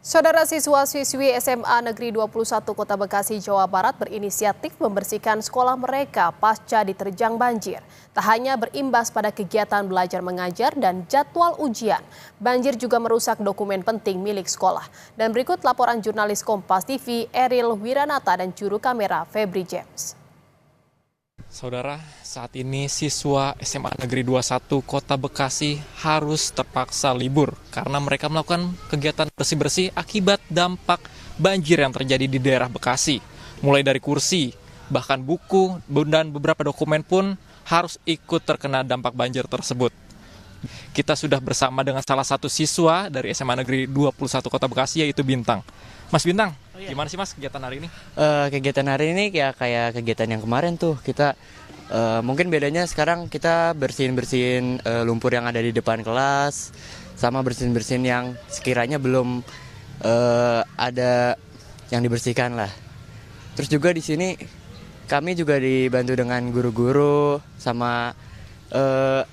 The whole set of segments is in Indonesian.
Saudara siswa-siswi SMA Negeri 21 Kota Bekasi, Jawa Barat berinisiatif membersihkan sekolah mereka pasca diterjang banjir. Tak hanya berimbas pada kegiatan belajar mengajar dan jadwal ujian, banjir juga merusak dokumen penting milik sekolah. Dan berikut laporan jurnalis Kompas TV Eril Wiranata dan juru kamera Febri James. Saudara, saat ini siswa SMA Negeri 21 Kota Bekasi harus terpaksa libur karena mereka melakukan kegiatan bersih-bersih akibat dampak banjir yang terjadi di daerah Bekasi. Mulai dari kursi, bahkan buku, dan beberapa dokumen pun harus ikut terkena dampak banjir tersebut. Kita sudah bersama dengan salah satu siswa dari SMA Negeri 21 Kota Bekasi, yaitu Bintang. Mas Bintang, gimana sih Mas kegiatan hari ini? Kegiatan hari ini kayak kegiatan yang kemarin tuh. Kita mungkin bedanya sekarang kita bersihin lumpur yang ada di depan kelas, sama bersihin yang sekiranya belum ada yang dibersihkan lah. Terus juga di sini kami juga dibantu dengan guru-guru sama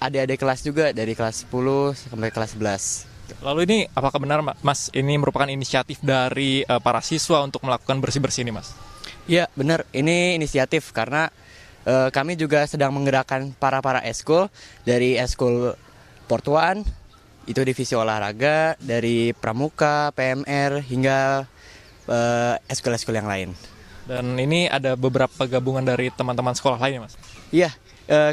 adik-adik kelas juga dari kelas 10 sampai kelas 11. Lalu ini apakah benar Mas ini merupakan inisiatif dari para siswa untuk melakukan bersih-bersih ini Mas? Iya benar, ini inisiatif karena kami juga sedang menggerakkan para eskul dari eskul Portuan, itu divisi olahraga, dari pramuka, PMR hingga eskul-eskul yang lain. Dan ini ada beberapa gabungan dari teman-teman sekolah lain Mas? Iya,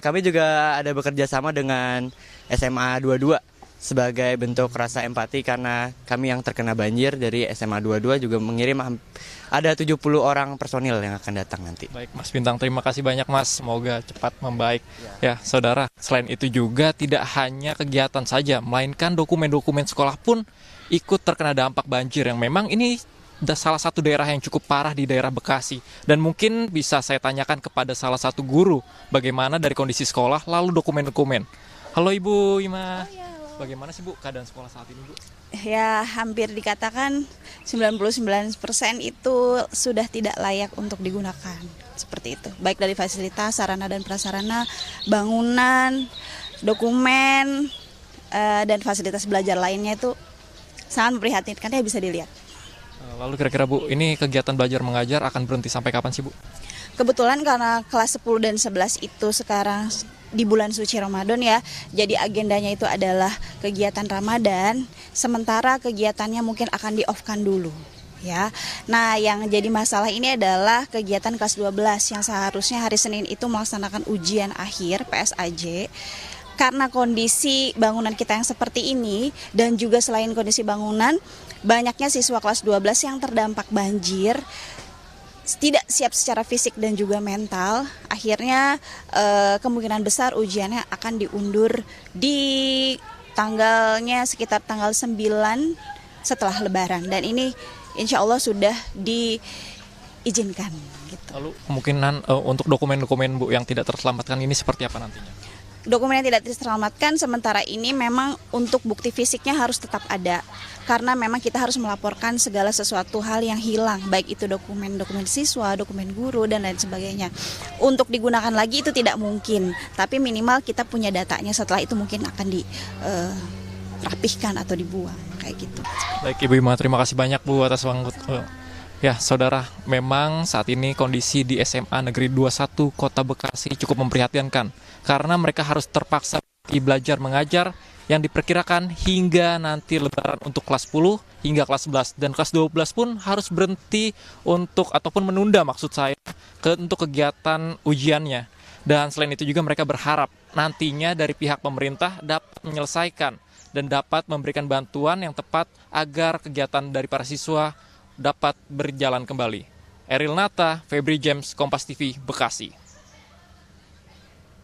kami juga ada bekerja sama dengan SMA 22 sebagai bentuk rasa empati karena kami yang terkena banjir dari SMA 22 juga mengirim ada 70 orang personil yang akan datang nanti. Baik Mas Bintang, terima kasih banyak Mas, semoga cepat membaik. Ya saudara, selain itu juga tidak hanya kegiatan saja, melainkan dokumen-dokumen sekolah pun ikut terkena dampak banjir yang memang ini salah satu daerah yang cukup parah di daerah Bekasi. Dan mungkin bisa saya tanyakan kepada salah satu guru bagaimana dari kondisi sekolah lalu dokumen-dokumen. Halo Ibu Ima. Bagaimana sih Bu keadaan sekolah saat ini Bu? Ya hampir dikatakan 99% itu sudah tidak layak untuk digunakan. Seperti itu. Baik dari fasilitas, sarana dan prasarana, bangunan, dokumen, dan fasilitas belajar lainnya itu sangat memprihatinkan ya bisa dilihat. Lalu kira-kira Bu, ini kegiatan belajar mengajar akan berhenti sampai kapan sih Bu? Kebetulan karena kelas 10 dan 11 itu sekarang di bulan suci Ramadan ya, jadi agendanya itu adalah kegiatan Ramadan, sementara kegiatannya mungkin akan di-off-kan dulu. Ya, nah yang jadi masalah ini adalah kegiatan kelas 12 yang seharusnya hari Senin itu melaksanakan ujian akhir PSAJ. Karena kondisi bangunan kita yang seperti ini dan juga selain kondisi bangunan, banyaknya siswa kelas 12 yang terdampak banjir, tidak siap secara fisik dan juga mental, akhirnya kemungkinan besar ujiannya akan diundur di tanggalnya sekitar tanggal 9 setelah Lebaran. Dan ini insya Allah sudah diizinkan. Gitu. Lalu kemungkinan untuk dokumen-dokumen Bu yang tidak terselamatkan ini seperti apa nantinya? Dokumen yang tidak terselamatkan sementara ini memang untuk bukti fisiknya harus tetap ada. Karena memang kita harus melaporkan segala sesuatu hal yang hilang, baik itu dokumen siswa, dokumen guru, dan lain sebagainya. Untuk digunakan lagi itu tidak mungkin, tapi minimal kita punya datanya, setelah itu mungkin akan dirapihkan atau dibuang, kayak gitu. Baik Ibu Ima, terima kasih banyak Bu atas waktu. Ya saudara, memang saat ini kondisi di SMA Negeri 21 Kota Bekasi cukup memprihatinkan karena mereka harus terpaksa belajar mengajar yang diperkirakan hingga nanti Lebaran untuk kelas 10 hingga kelas 11 dan kelas 12 pun harus berhenti untuk ataupun menunda maksud saya untuk kegiatan ujiannya. Dan selain itu juga mereka berharap nantinya dari pihak pemerintah dapat menyelesaikan dan dapat memberikan bantuan yang tepat agar kegiatan dari para siswa dapat berjalan kembali. Eril Nata, Febri James, Kompas TV, Bekasi.